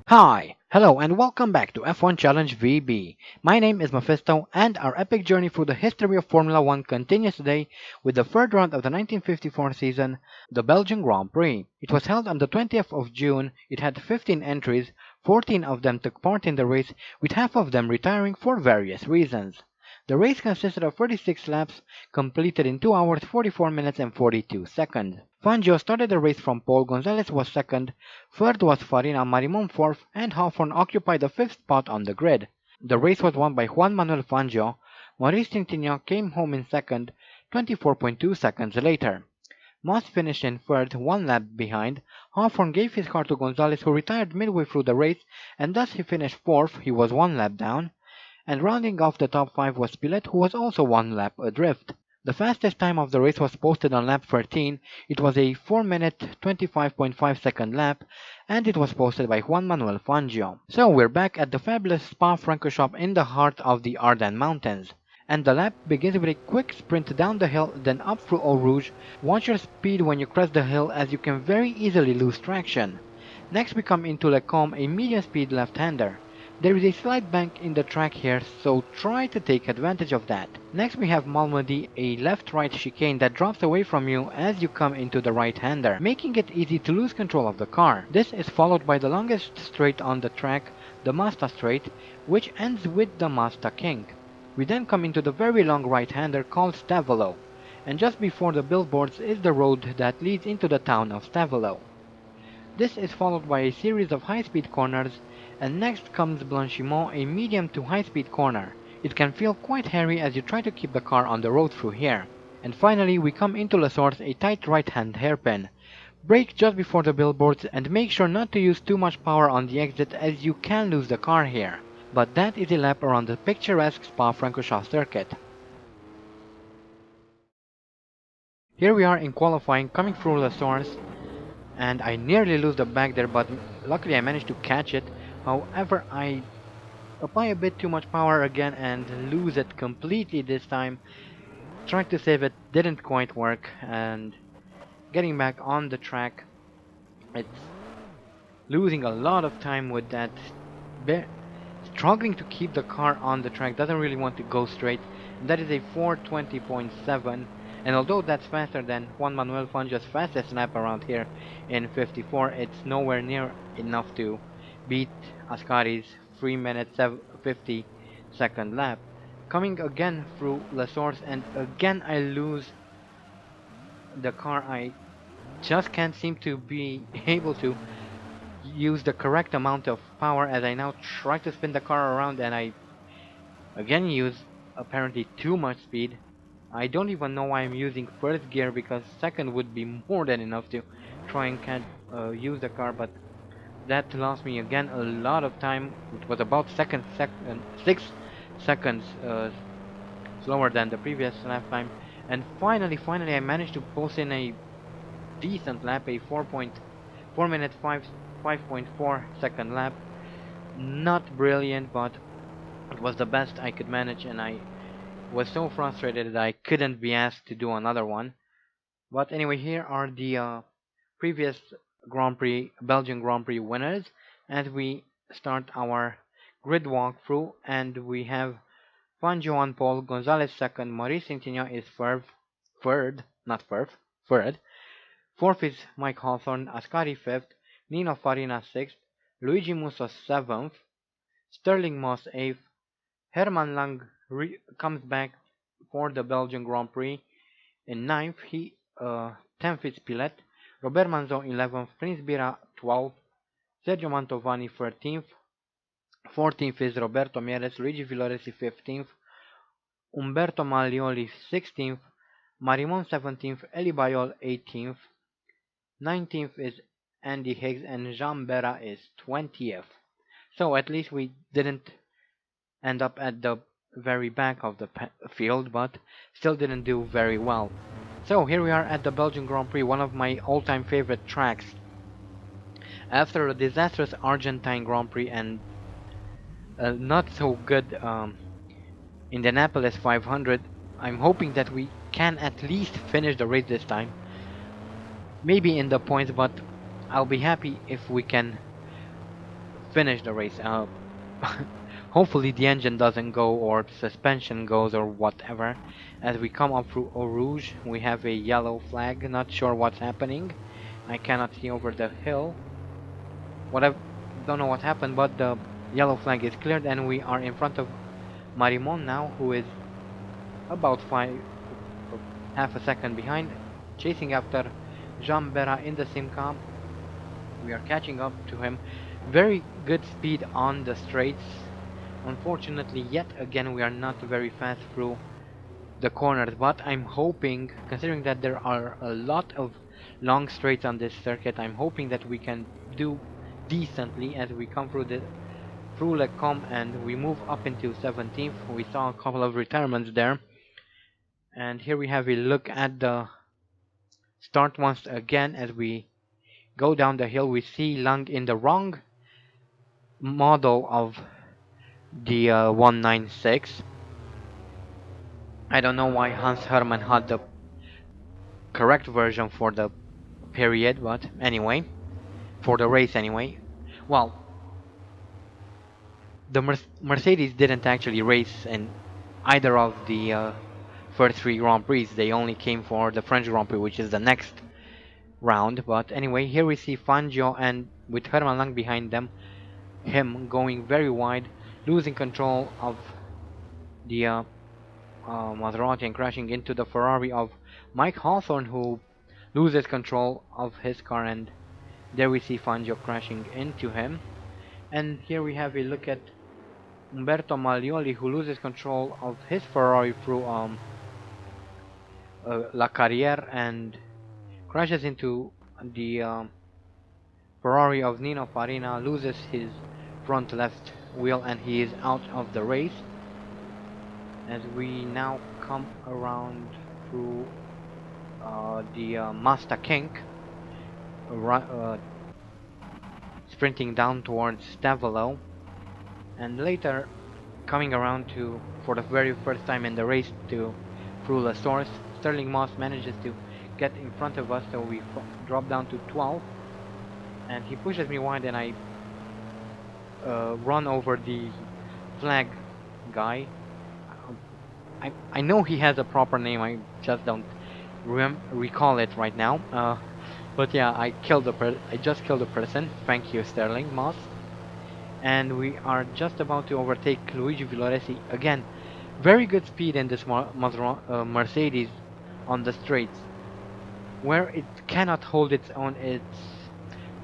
Hi, hello, and welcome back to F1 Challenge VB. My name is Mephisto, and our epic journey through the history of Formula 1 continues today with the third round of the 1954 season, the Belgian Grand Prix. It was held on the 20th of June, it had 15 entries, 14 of them took part in the race, with half of them retiring for various reasons. The race consisted of 36 laps, completed in 2 hours 44 minutes and 42 seconds. Fangio started the race from pole, Gonzalez was second, third was Farina, Marimon fourth, and Hawthorne occupied the fifth spot on the grid. The race was won by Juan Manuel Fangio. Maurice Trintignant came home in second, 24.2 seconds later. Moss finished in third, 1 lap behind. Hawthorne gave his car to Gonzalez, who retired midway through the race, and thus he finished fourth, he was 1 lap down. And rounding off the top 5 was Pilet, who was also 1 lap adrift. The fastest time of the race was posted on lap 13. It was a 4-minute 25.5 second lap, and it was posted by Juan Manuel Fangio. So we're back at the fabulous Spa Francorchamps in the heart of the Ardennes Mountains. And the lap begins with a quick sprint down the hill, then up through Eau Rouge. Watch your speed when you crest the hill, as you can very easily lose traction. Next we come into Le Combe, a medium speed left-hander. There is a slight bank in the track here, so try to take advantage of that. Next we have Malmedy, a left-right chicane that drops away from you as you come into the right-hander, making it easy to lose control of the car. This is followed by the longest straight on the track, the Masta Straight, which ends with the Masta Kink. We then come into the very long right-hander called Stavelot, and just before the billboards is the road that leads into the town of Stavelot. This is followed by a series of high-speed corners, and next comes Blanchimont, a medium to high-speed corner. It can feel quite hairy as you try to keep the car on the road through here. And finally we come into La Source, a tight right-hand hairpin. Brake just before the billboards and make sure not to use too much power on the exit, as you can lose the car here. But that is a lap around the picturesque Spa Francorchamps circuit. Here we are in qualifying, coming through La Source, and I nearly lose the back there, but luckily I managed to catch it. However, I apply a bit too much power again and lose it completely this time. Trying to save it didn't quite work, and getting back on the track, it's losing a lot of time with that. Struggling to keep the car on the track, doesn't really want to go straight. That is a 420.7, and although that's faster than Juan Manuel Fangio's fastest lap around here in 54, it's nowhere near enough to beat Ascari's 3-minute 50 second lap. Coming again through La Source, and again I lose the car. I just can't seem to be able to use the correct amount of power as I now try to spin the car around, and I again use apparently too much speed. I don't even know why I'm using first gear, because second would be more than enough to try and use the car, but that lost me again a lot of time. It was about 6 seconds slower than the previous lap time. And finally I managed to post in a decent lap, a 4.4 5.4 second lap. Not brilliant, but it was the best I could manage, and I was so frustrated that I couldn't be asked to do another one. But anyway, here are the previous Belgian Grand Prix winners, and we start our grid walkthrough, and we have Fangio on pole, Gonzalez second, Maurice Trintignant is third. Fourth is Mike Hawthorne, Ascari fifth, Nino Farina sixth, Luigi Musso seventh, Sterling Moss eighth, Herman Lang comes back for the Belgian Grand Prix in ninth. 10th is Pilet, Robert Manzon 11th, Prince Bira 12th, Sergio Mantovani 13th, 14th is Roberto Mieres, Luigi Villoresi 15th, Umberto Maglioli 16th, Marimon 17th, Eli Bayol 18th, 19th is Andy Higgs, and Jean Berra is 20th. So at least we didn't end up at the very back of the field, but still didn't do very well. So here we are at the Belgian Grand Prix, one of my all-time favorite tracks. After a disastrous Argentine Grand Prix and not so good Indianapolis 500, I'm hoping that we can at least finish the race this time. Maybe in the points, but I'll be happy if we can finish the race. Hopefully the engine doesn't go or the suspension goes or whatever. As we come up through Eau Rouge, we have a yellow flag. Not sure what's happening. I cannot see over the hill. Don't know what happened, but the yellow flag is cleared and we are in front of Marimon now, who is about half a second behind, chasing after Jean Berra in the Simca. We are catching up to him. Very good speed on the straights. Unfortunately, yet again, we are not very fast through the corners, but I'm hoping, considering that there are a lot of long straights on this circuit, I'm hoping that we can do decently as we come through Le Com and we move up into 17th. We saw a couple of retirements there. And here we have a look at the start once again. As we go down the hill, we see Lang in the wrong model of the 196. I don't know why Hans Hermann had the correct version for the period, but anyway, for the race anyway. Well, the Mercedes didn't actually race in either of the first three Grand Prix. They only came for the French Grand Prix, which is the next round. But anyway, here we see Fangio and with Hermann Lang behind them, him going very wide, losing control of the Maserati and crashing into the Ferrari of Mike Hawthorne, who loses control of his car, and there we see Fangio crashing into him. And here we have a look at Umberto Maglioli, who loses control of his Ferrari through La Carrière and crashes into the Ferrari of Nino Farina, loses his front left wheel, and he is out of the race. As we now come around through the Mazda King, sprinting down towards Stavelot, and later coming around to, for the very first time in the race, to through La Source, Sterling Moss manages to get in front of us, so we drop down to 12, and he pushes me wide, and I run over the flag guy. I know he has a proper name, I just don't recall it right now. But yeah, I just killed a person. Thank you, Sterling Moss. And we are just about to overtake Luigi Villoresi again. Very good speed in this Mercedes on the straights. Where it cannot hold its own, it's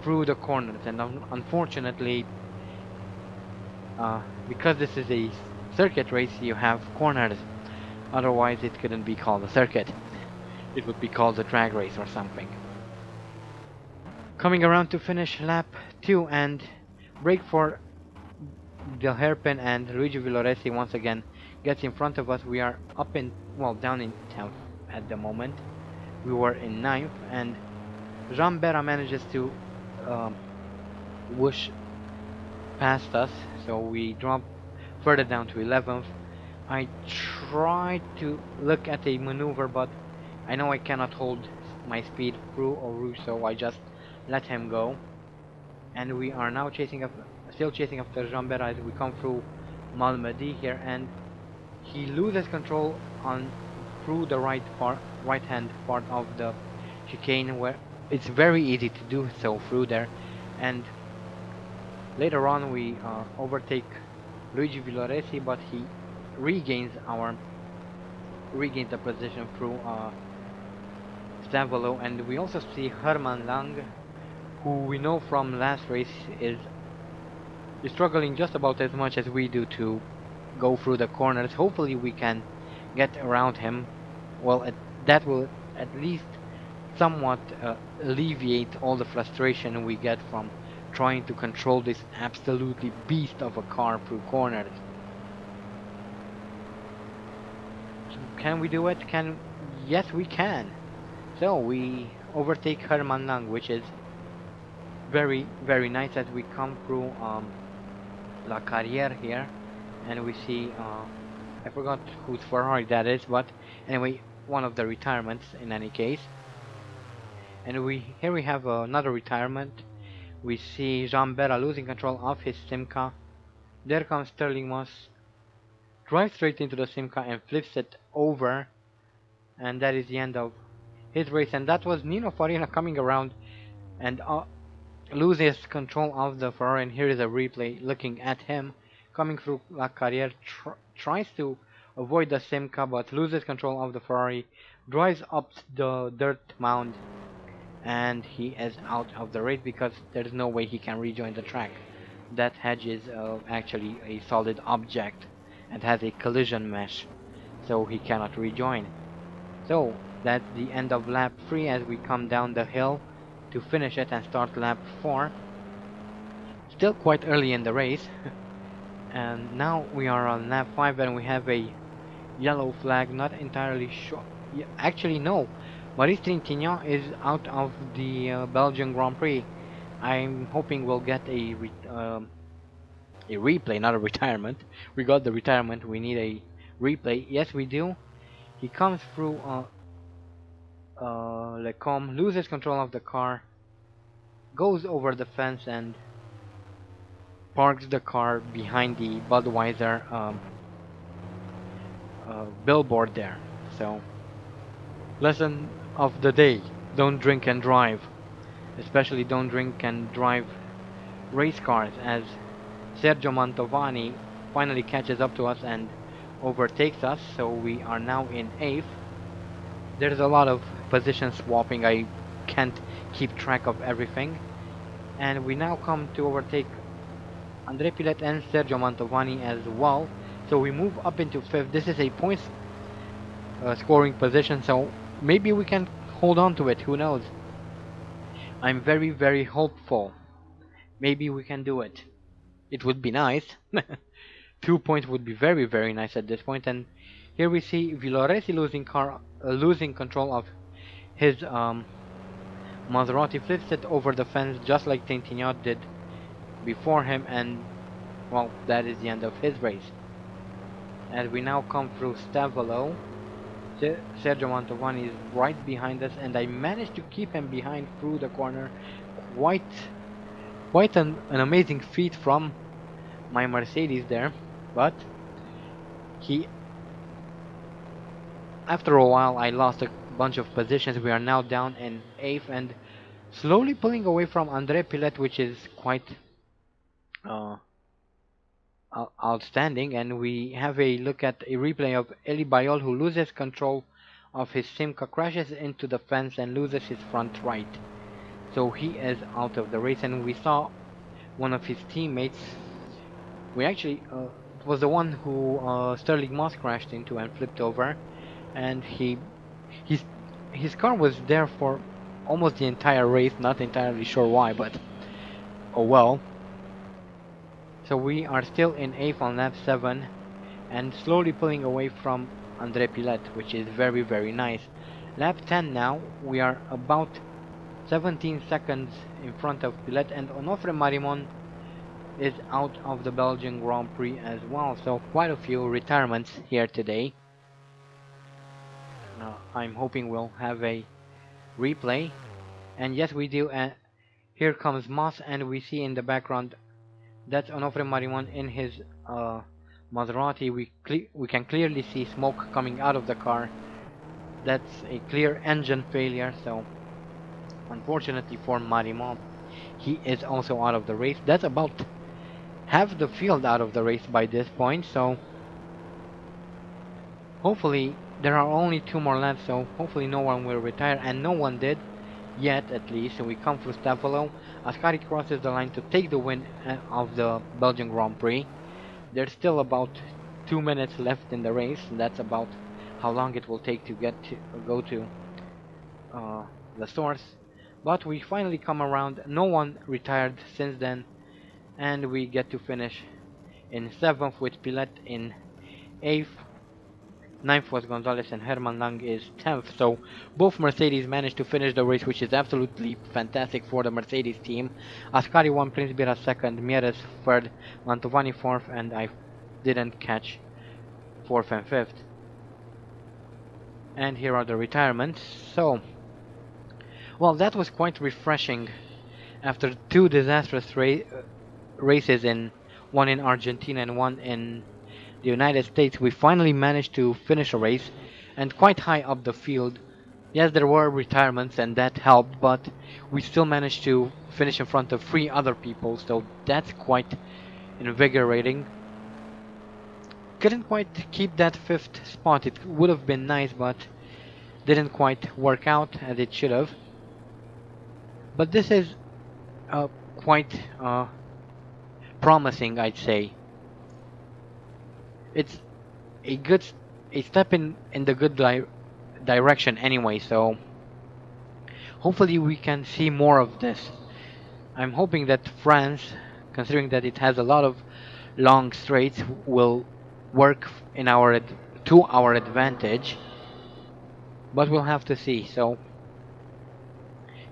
through the corners, and unfortunately, because this is a circuit race, you have corners. Otherwise, it couldn't be called a circuit. It would be called a drag race or something. Coming around to finish lap 2 and brake for the hairpin, and Luigi Villoresi once again gets in front of us. We are down in 10th at the moment. We were in 9th, and Jean Berra manages to whoosh past us, so we drop further down to 11th. I tried to look at a maneuver, but I know I cannot hold my speed through Eau Rouge, so I just let him go. And we are now still chasing after Jean Berra as we come through Malmedy here, and he loses control through the right-hand part of the chicane, where it's very easy to do so through there. And later on we overtake Luigi Villoresi, but he regains the position through Stavelot. And we also see Hermann Lang, who we know from last race is struggling just about as much as we do to go through the corners. Hopefully we can get around him. Well, that will at least somewhat alleviate all the frustration we get from trying to control this absolutely beast of a car through corners. Can we do it? Yes, we can. So we overtake Hermann Lang, which is very, very nice, as we come through La Carrière here, and we see I forgot whose Ferrari that is, but anyway, one of the retirements in any case. And here we have another retirement. We see Jean Berra losing control of his Simca. There comes Sterling Moss, drives straight into the Simca and flips it over, and that is the end of his race. And that was Nino Farina coming around and loses control of the Ferrari. And here is a replay looking at him coming through La Carrière, tries to avoid the Simca but loses control of the Ferrari, drives up the dirt mound, and he is out of the race because there is no way he can rejoin the track. That hedge is actually a solid object and has a collision mesh, so he cannot rejoin. So that's the end of lap 3 as we come down the hill to finish it and start lap 4. Still quite early in the race. And now we are on lap 5 and we have a yellow flag, not entirely sure. Yeah, actually no, Maurice Trintignant is out of the Belgian Grand Prix. I'm hoping we'll get a replay, not a retirement. We got the retirement, we need a replay. Yes, we do. He comes through Lecombe, loses control of the car, goes over the fence and parks the car behind the Budweiser billboard there. So, lesson of the day: don't drink and drive. Especially don't drink and drive race cars, as Sergio Mantovani finally catches up to us and overtakes us, so we are now in 8th. There's a lot of position swapping, I can't keep track of everything. And we now come to overtake André Pilet and Sergio Mantovani as well, so we move up into 5th. This is a points scoring position, so maybe we can hold on to it, who knows. I'm very, very hopeful. Maybe we can do it. It would be nice. 2 points would be very, very nice at this point. And here we see Villoresi losing control of his Maserati, flips it over the fence just like Trintignant did before him, and well, that is the end of his race. As we now come through Stavolo, Sergio Mantovani is right behind us, and I managed to keep him behind through the corner. Quite an amazing feat from my Mercedes there, but after a while I lost a bunch of positions. We are now down in 8th and slowly pulling away from André Pilet, which is quite outstanding. And we have a look at a replay of Elie Bayol, who loses control of his Simca, crashes into the fence and loses his front right, so he is out of the race. And we saw one of his teammates, we actually it was the one who Sterling Moss crashed into and flipped over, and his car was there for almost the entire race. Not entirely sure why, but oh well. So we are still in 8th on lap 7 and slowly pulling away from André Pilet, which is very, very nice. Lap 10 now, we are about 17 seconds in front of Pilet, and Onofre Marimon is out of the Belgian Grand Prix as well. So quite a few retirements here today. I'm hoping we'll have a replay, and yes, we do. And here comes Moss, and we see in the background that's Onofre Marimon in his Maserati. We can clearly see smoke coming out of the car. That's a clear engine failure, so unfortunately for Marimon, he is also out of the race. That's about half the field out of the race by this point, so hopefully there are only 2 more laps, so hopefully no one will retire, and no one did yet, at least. So we come through Stavolo. Ascari crosses the line to take the win of the Belgian Grand Prix. There's still about 2 minutes left in the race. That's about how long it will take to go to the source. But we finally come around. No one retired since then, and we get to finish in 7th with Pilet in 8th. 9th was Gonzalez, and Herman Lang is 10th. So both Mercedes managed to finish the race, which is absolutely fantastic for the Mercedes team. Ascari won, Prince Bira 2nd, Mieres 3rd, Mantovani 4th, and I didn't catch 4th and 5th. And here are the retirements. So, well, that was quite refreshing After two disastrous races, one in Argentina and one in the United States, we finally managed to finish a race, and quite high up the field. Yes, there were retirements and that helped, but we still managed to finish in front of three other people, so that's quite invigorating. Couldn't quite keep that fifth spot. It would have been nice, but didn't quite work out as it should have. But this is quite promising, I'd say. It's a good a step in the good direction anyway, so hopefully we can see more of this. I'm hoping that France, considering that it has a lot of long straights, will work to our advantage, but we'll have to see. So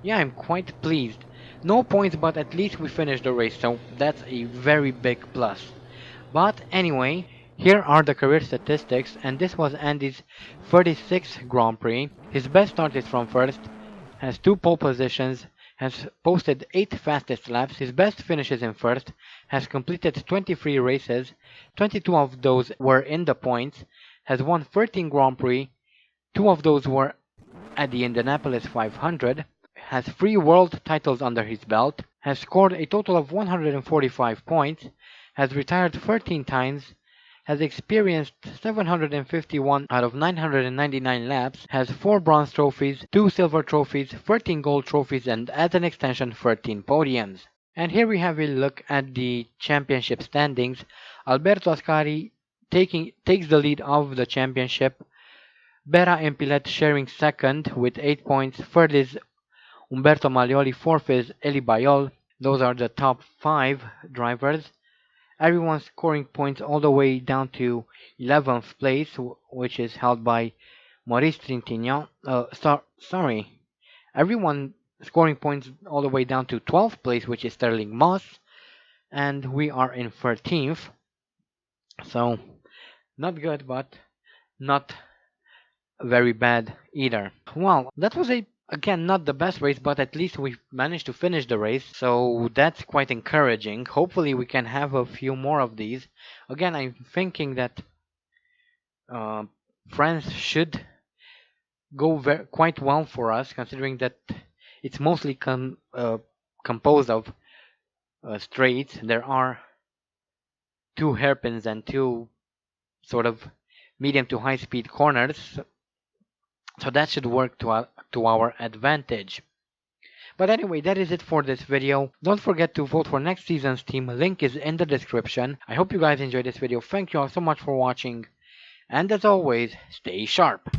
yeah, I'm quite pleased. No points, but at least we finished the race, so that's a very big plus. But anyway, here are the career statistics, and this was Andy's 36th Grand Prix. His best start is from first, has 2 pole positions, has posted 8 fastest laps, his best finishes in first, has completed 23 races, 22 of those were in the points, has won 13 Grand Prix, 2 of those were at the Indianapolis 500, has 3 world titles under his belt, has scored a total of 145 points, has retired 13 times, has experienced 751 out of 999 laps, has 4 bronze trophies, 2 silver trophies, 13 gold trophies, and as an extension 13 podiums. And here we have a look at the championship standings. Alberto Ascari takes the lead of the championship. Bera and Pilet sharing second with 8 points. Third is Umberto Maglioli, fourth is Eli Bayol. Those are the top 5 drivers. Everyone scoring points all the way down to 11th place, which is held by Maurice Trintignant. Sorry. Everyone scoring points all the way down to 12th place, which is Sterling Moss. And we are in 13th. So, not good, but not very bad either. Well, that was again not the best race, but at least we managed to finish the race, so that's quite encouraging. Hopefully we can have a few more of these. Again, I'm thinking that France should go quite well for us, considering that it's mostly composed of straights. There are 2 hairpins and 2 sort of medium to high speed corners, so that should work to our advantage. But anyway, that is it for this video. Don't forget to vote for next season's team. Link is in the description. I hope you guys enjoyed this video. Thank you all so much for watching. And as always, stay sharp.